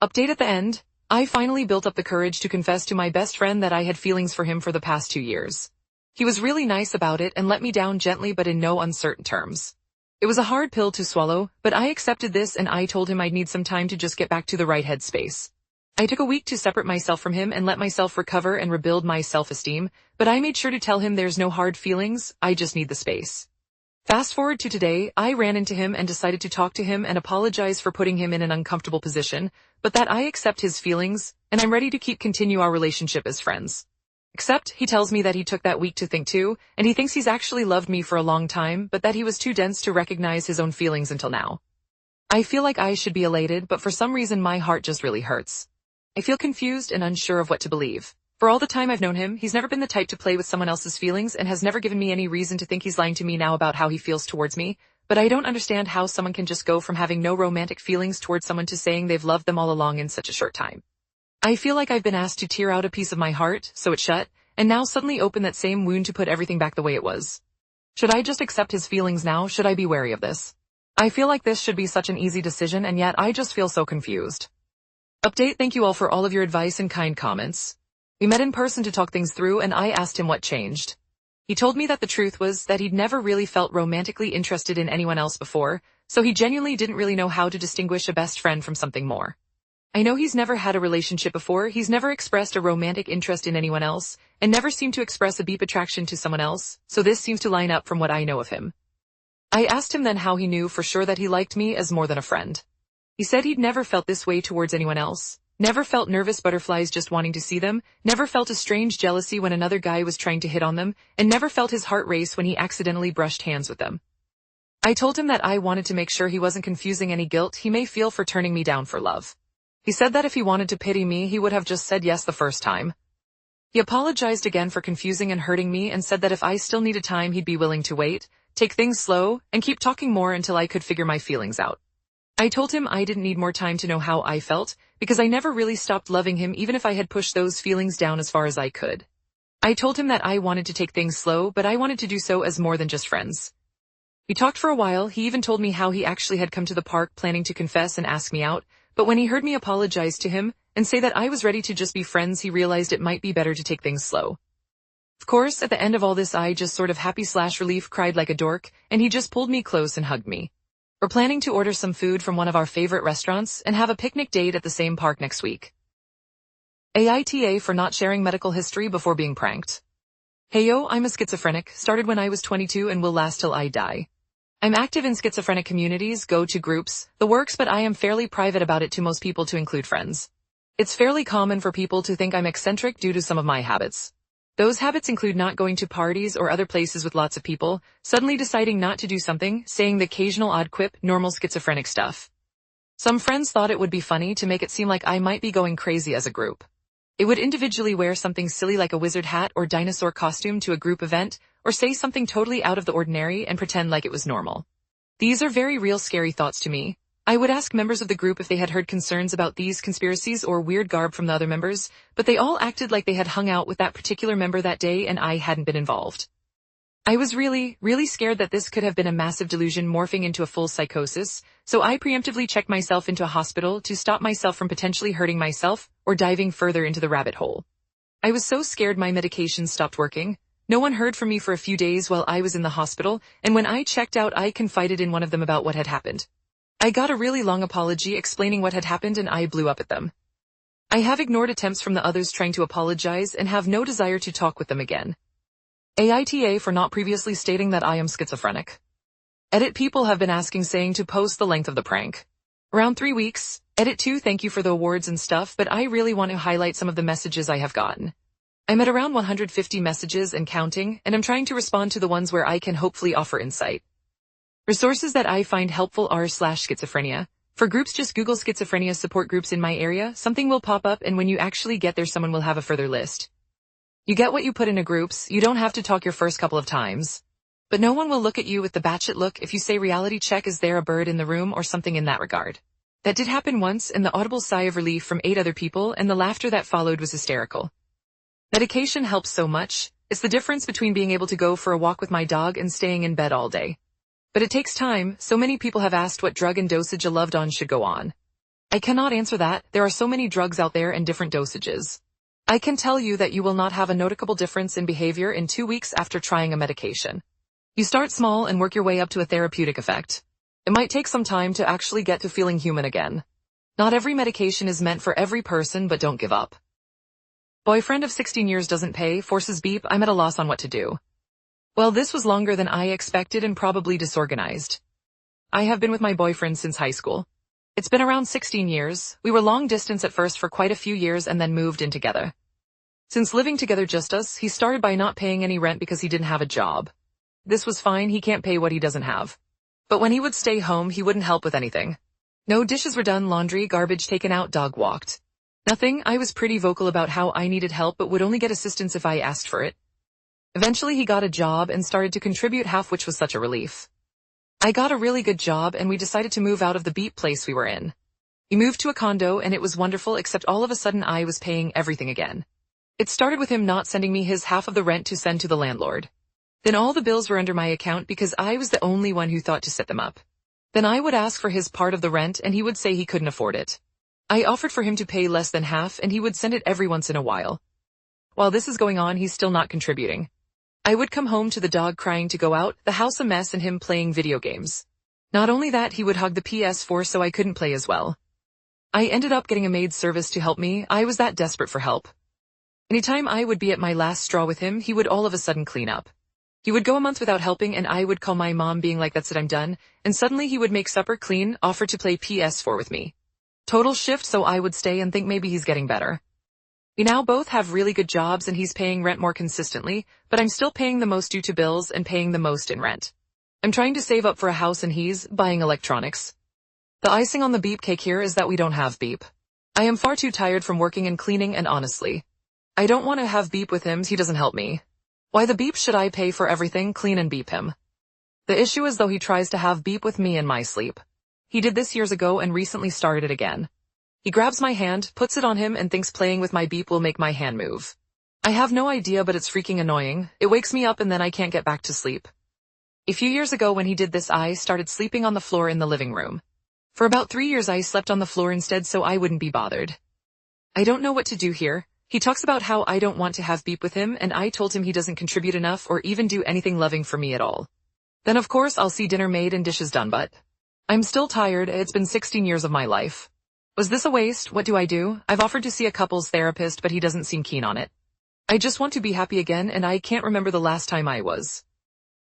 Update at the end. I finally built up the courage to confess to my best friend that I had feelings for him for the past 2 years. He was really nice about it and let me down gently but in no uncertain terms. It was a hard pill to swallow, but I accepted this and I told him I'd need some time to just get back to the right headspace. I took a week to separate myself from him and let myself recover and rebuild my self-esteem, but I made sure to tell him there's no hard feelings, I just need the space. Fast forward to today, I ran into him and decided to talk to him and apologize for putting him in an uncomfortable position, but that I accept his feelings, and I'm ready to continue our relationship as friends. Except, he tells me that he took that week to think too, and he thinks he's actually loved me for a long time, but that he was too dense to recognize his own feelings until now. I feel like I should be elated, but for some reason my heart just really hurts. I feel confused and unsure of what to believe. For all the time I've known him, he's never been the type to play with someone else's feelings and has never given me any reason to think he's lying to me now about how he feels towards me, but I don't understand how someone can just go from having no romantic feelings towards someone to saying they've loved them all along in such a short time. I feel like I've been asked to tear out a piece of my heart, so it shut, and now suddenly open that same wound to put everything back the way it was. Should I just accept his feelings now? Should I be wary of this? I feel like this should be such an easy decision and yet I just feel so confused. Update. Thank you all for all of your advice and kind comments. We met in person to talk things through and I asked him what changed. He told me that the truth was that he'd never really felt romantically interested in anyone else before, so he genuinely didn't really know how to distinguish a best friend from something more. I know he's never had a relationship before, he's never expressed a romantic interest in anyone else, and never seemed to express a deep attraction to someone else, so this seems to line up from what I know of him. I asked him then how he knew for sure that he liked me as more than a friend. He said he'd never felt this way towards anyone else, never felt nervous butterflies just wanting to see them, never felt a strange jealousy when another guy was trying to hit on them, and never felt his heart race when he accidentally brushed hands with them. I told him that I wanted to make sure he wasn't confusing any guilt he may feel for turning me down for love. He said that if he wanted to pity me, he would have just said yes the first time. He apologized again for confusing and hurting me and said that if I still needed time, he'd be willing to wait, take things slow, and keep talking more until I could figure my feelings out. I told him I didn't need more time to know how I felt, because I never really stopped loving him even if I had pushed those feelings down as far as I could. I told him that I wanted to take things slow, but I wanted to do so as more than just friends. We talked for a while. He even told me how he actually had come to the park planning to confess and ask me out, but when he heard me apologize to him and say that I was ready to just be friends, he realized it might be better to take things slow. Of course, at the end of all this, I just sort of happy/relief cried like a dork, and he just pulled me close and hugged me. We're planning to order some food from one of our favorite restaurants and have a picnic date at the same park next week. AITA for not sharing medical history before being pranked. Hey yo, I'm a schizophrenic, started when I was 22 and will last till I die. I'm active in schizophrenic communities, go to groups, the works, but I am fairly private about it to most people, to include friends. It's fairly common for people to think I'm eccentric due to some of my habits. Those habits include not going to parties or other places with lots of people, suddenly deciding not to do something, saying the occasional odd quip, normal schizophrenic stuff. Some friends thought it would be funny to make it seem like I might be going crazy as a group. It would individually wear something silly like a wizard hat or dinosaur costume to a group event, or say something totally out of the ordinary and pretend like it was normal. These are very real scary thoughts to me. I would ask members of the group if they had heard concerns about these conspiracies or weird garb from the other members, but they all acted like they had hung out with that particular member that day and I hadn't been involved. I was really scared that this could have been a massive delusion morphing into a full psychosis, so I preemptively checked myself into a hospital to stop myself from potentially hurting myself or diving further into the rabbit hole. I was so scared my medication stopped working. No one heard from me for a few days while I was in the hospital, and when I checked out, I confided in one of them about what had happened. I got a really long apology explaining what had happened and I blew up at them. I have ignored attempts from the others trying to apologize and have no desire to talk with them again. AITA for not previously stating that I am schizophrenic. Edit. People have been asking saying to post the length of the prank. Around 3 weeks. Edit 2. Thank you for the awards and stuff, but I really want to highlight some of the messages I have gotten. I'm at around 150 messages and counting, and I'm trying to respond to the ones where I can hopefully offer insight. Resources that I find helpful are /schizophrenia. For groups, just Google schizophrenia support groups in my area, something will pop up, and when you actually get there, someone will have a further list. You get what you put into groups, you don't have to talk your first couple of times. But no one will look at you with the batshit look if you say reality check, is there a bird in the room, or something in that regard. That did happen once, and the audible sigh of relief from 8 other people and the laughter that followed was hysterical. Medication helps so much. It's the difference between being able to go for a walk with my dog and staying in bed all day. But it takes time. So many people have asked what drug and dosage a loved one should go on. I cannot answer that. There are so many drugs out there and different dosages. I can tell you that you will not have a noticeable difference in behavior in 2 weeks after trying a medication. You start small and work your way up to a therapeutic effect. It might take some time to actually get to feeling human again. Not every medication is meant for every person, but don't give up. Boyfriend of 16 years doesn't pay, forces beep, I'm at a loss on what to do. Well, this was longer than I expected and probably disorganized. I have been with my boyfriend since high school. It's been around 16 years. We were long distance at first for quite a few years and then moved in together. Since living together just us, he started by not paying any rent because he didn't have a job. This was fine, he can't pay what he doesn't have. But when he would stay home, he wouldn't help with anything. No dishes were done, laundry, garbage taken out, dog walked. Nothing. I was pretty vocal about how I needed help but would only get assistance if I asked for it. Eventually he got a job and started to contribute half, which was such a relief. I got a really good job and we decided to move out of the beep place we were in. We moved to a condo and it was wonderful, except all of a sudden I was paying everything again. It started with him not sending me his half of the rent to send to the landlord. Then all the bills were under my account because I was the only one who thought to set them up. Then I would ask for his part of the rent and he would say he couldn't afford it. I offered for him to pay less than half and he would send it every once in a while. While this is going on, he's still not contributing. I would come home to the dog crying to go out, the house a mess, and him playing video games. Not only that, he would hug the PS4 so I couldn't play as well. I ended up getting a maid service to help me. I was that desperate for help. Anytime I would be at my last straw with him, he would all of a sudden clean up. He would go a month without helping and I would call my mom being like, that's it, I'm done, and suddenly he would make supper, clean, offer to play PS4 with me. Total shift, so I would stay and think maybe he's getting better. We now both have really good jobs and he's paying rent more consistently, but I'm still paying the most due to bills and paying the most in rent. I'm trying to save up for a house and he's buying electronics. The icing on the beep cake here is that we don't have beep. I am far too tired from working and cleaning, and honestly, I don't want to have beep with him, he doesn't help me. Why the beep should I pay for everything, clean and beep him? The issue is though he tries to have beep with me in my sleep. He did this years ago and recently started it again. He grabs my hand, puts it on him and thinks playing with my beep will make my hand move. I have no idea, but it's freaking annoying. It wakes me up and then I can't get back to sleep. A few years ago when he did this, I started sleeping on the floor in the living room. For about 3 years I slept on the floor instead so I wouldn't be bothered. I don't know what to do here. He talks about how I don't want to have beep with him and I told him he doesn't contribute enough or even do anything loving for me at all. Then of course I'll see dinner made and dishes done, but I'm still tired. It's been 16 years of my life. Was this a waste? What do I do? I've offered to see a couples therapist but he doesn't seem keen on it. I just want to be happy again and I can't remember the last time I was.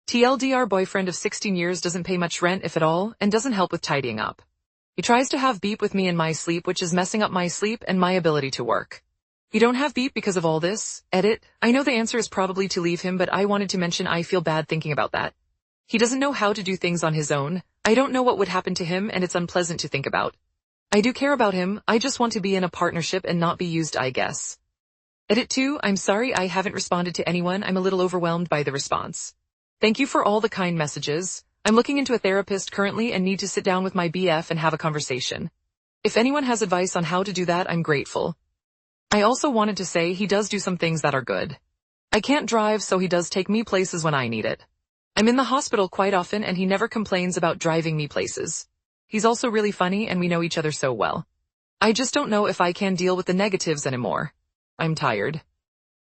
TLDR, boyfriend of 16 years doesn't pay much rent if at all and doesn't help with tidying up. He tries to have beep with me in my sleep, which is messing up my sleep and my ability to work. You don't have beep because of all this. Edit. I know the answer is probably to leave him, but I wanted to mention I feel bad thinking about that. He doesn't know how to do things on his own. I don't know what would happen to him and it's unpleasant to think about. I do care about him. I just want to be in a partnership and not be used, I guess. Edit 2. I'm sorry I haven't responded to anyone. I'm a little overwhelmed by the response. Thank you for all the kind messages. I'm looking into a therapist currently and need to sit down with my BF and have a conversation. If anyone has advice on how to do that, I'm grateful. I also wanted to say he does do some things that are good. I can't drive, so he does take me places when I need it. I'm in the hospital quite often and he never complains about driving me places. He's also really funny and we know each other so well. I just don't know if I can deal with the negatives anymore. I'm tired.